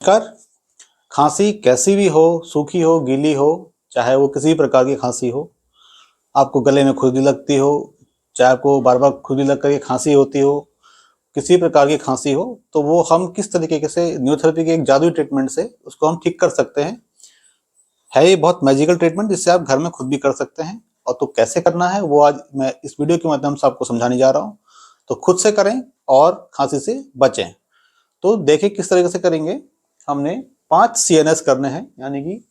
कर खांसी कैसी भी हो, सूखी हो, गीली हो, चाहे वो किसी भी प्रकार की खांसी हो, आपको गले में खुजली लगती हो, चाहे आपको बार बार खुजली लग करके खांसी होती हो, किसी प्रकार की खांसी हो, तो वो हम किस तरीके से न्यूरोथेरेपी के एक जादुई ट्रीटमेंट से उसको हम ठीक कर सकते हैं। है ये बहुत मैजिकल ट्रीटमेंट जिससे आप घर में खुद भी कर सकते हैं। और तो कैसे करना है वो आज मैं इस वीडियो के माध्यम से आपको समझाने जा रहा हूँ। तो खुद से करें और खांसी से बचें। तो देखिए किस तरीके से करेंगे। हमने 5 CNS करने हैं, यानी कि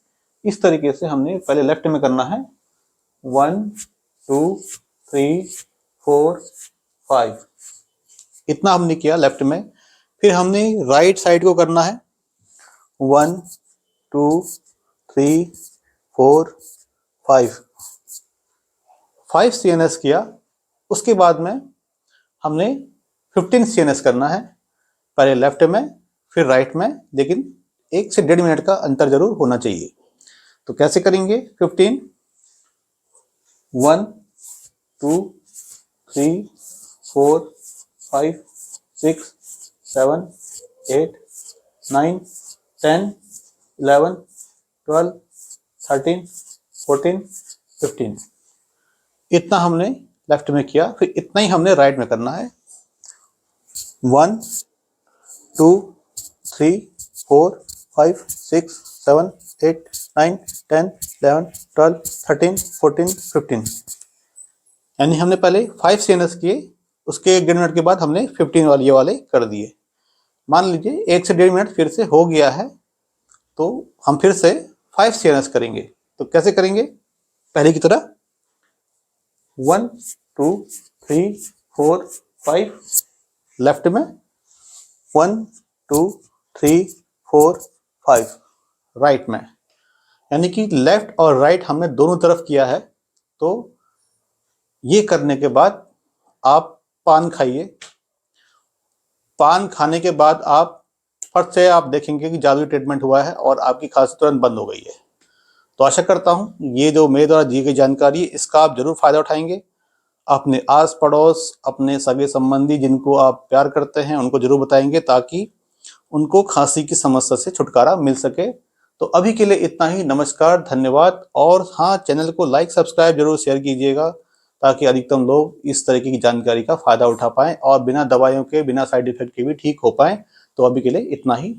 इस तरीके से हमने पहले लेफ्ट में करना है 1 2 3 4 5, इतना हमने किया लेफ्ट में। फिर हमने राइट साइड को करना है 1 2 3 4 5, 5 CNS किया। उसके बाद में हमने 15 CNS करना है, पहले लेफ्ट में फिर राइट में, लेकिन 1 से 1.5 मिनट का अंतर जरूर होना चाहिए। तो कैसे करेंगे? 15 1 2 3 4 5 6 7 8 9 10 11 12 13 14 15, इतना हमने लेफ्ट में किया। फिर इतना ही हमने राइट में करना है 1 2 3 4 5 6 7 8 9 10 11 12 13 14 15, यानी हमने पहले 5 CNS किए, उसके 1.5 मिनट के बाद हमने 15 वाले ये वाले कर दिए। मान लीजिए 1 से 1.5 मिनट फिर से हो गया है, तो हम फिर से 5 CNS करेंगे। तो कैसे करेंगे? पहले की तरह 1 2 3 4 5, लेफ्ट में 1 2 3 4 5, राइट में, यानी कि लेफ्ट और राइट हमने दोनों तरफ किया है। तो ये करने के बाद आप पान खाइए। पान खाने के बाद आप फट से आप देखेंगे कि जादुई ट्रीटमेंट हुआ है और आपकी खांसी तुरंत बंद हो गई है। तो आशा करता हूँ ये जो मेरे द्वारा दी गई जानकारी है इसका आप जरूर फायदा उठाएंगे। अपने आस पड़ोस, अपने सगे संबंधी जिनको आप प्यार करते हैं उनको जरूर बताएंगे, ताकि उनको खांसी की समस्या से छुटकारा मिल सके। तो अभी के लिए इतना ही। नमस्कार, धन्यवाद। और हाँ, चैनल को लाइक सब्सक्राइब जरूर शेयर कीजिएगा, ताकि अधिकतम लोग इस तरीके की जानकारी का फायदा उठा पाएं और बिना दवाइयों के, बिना साइड इफेक्ट के भी ठीक हो पाएं। तो अभी के लिए इतना ही।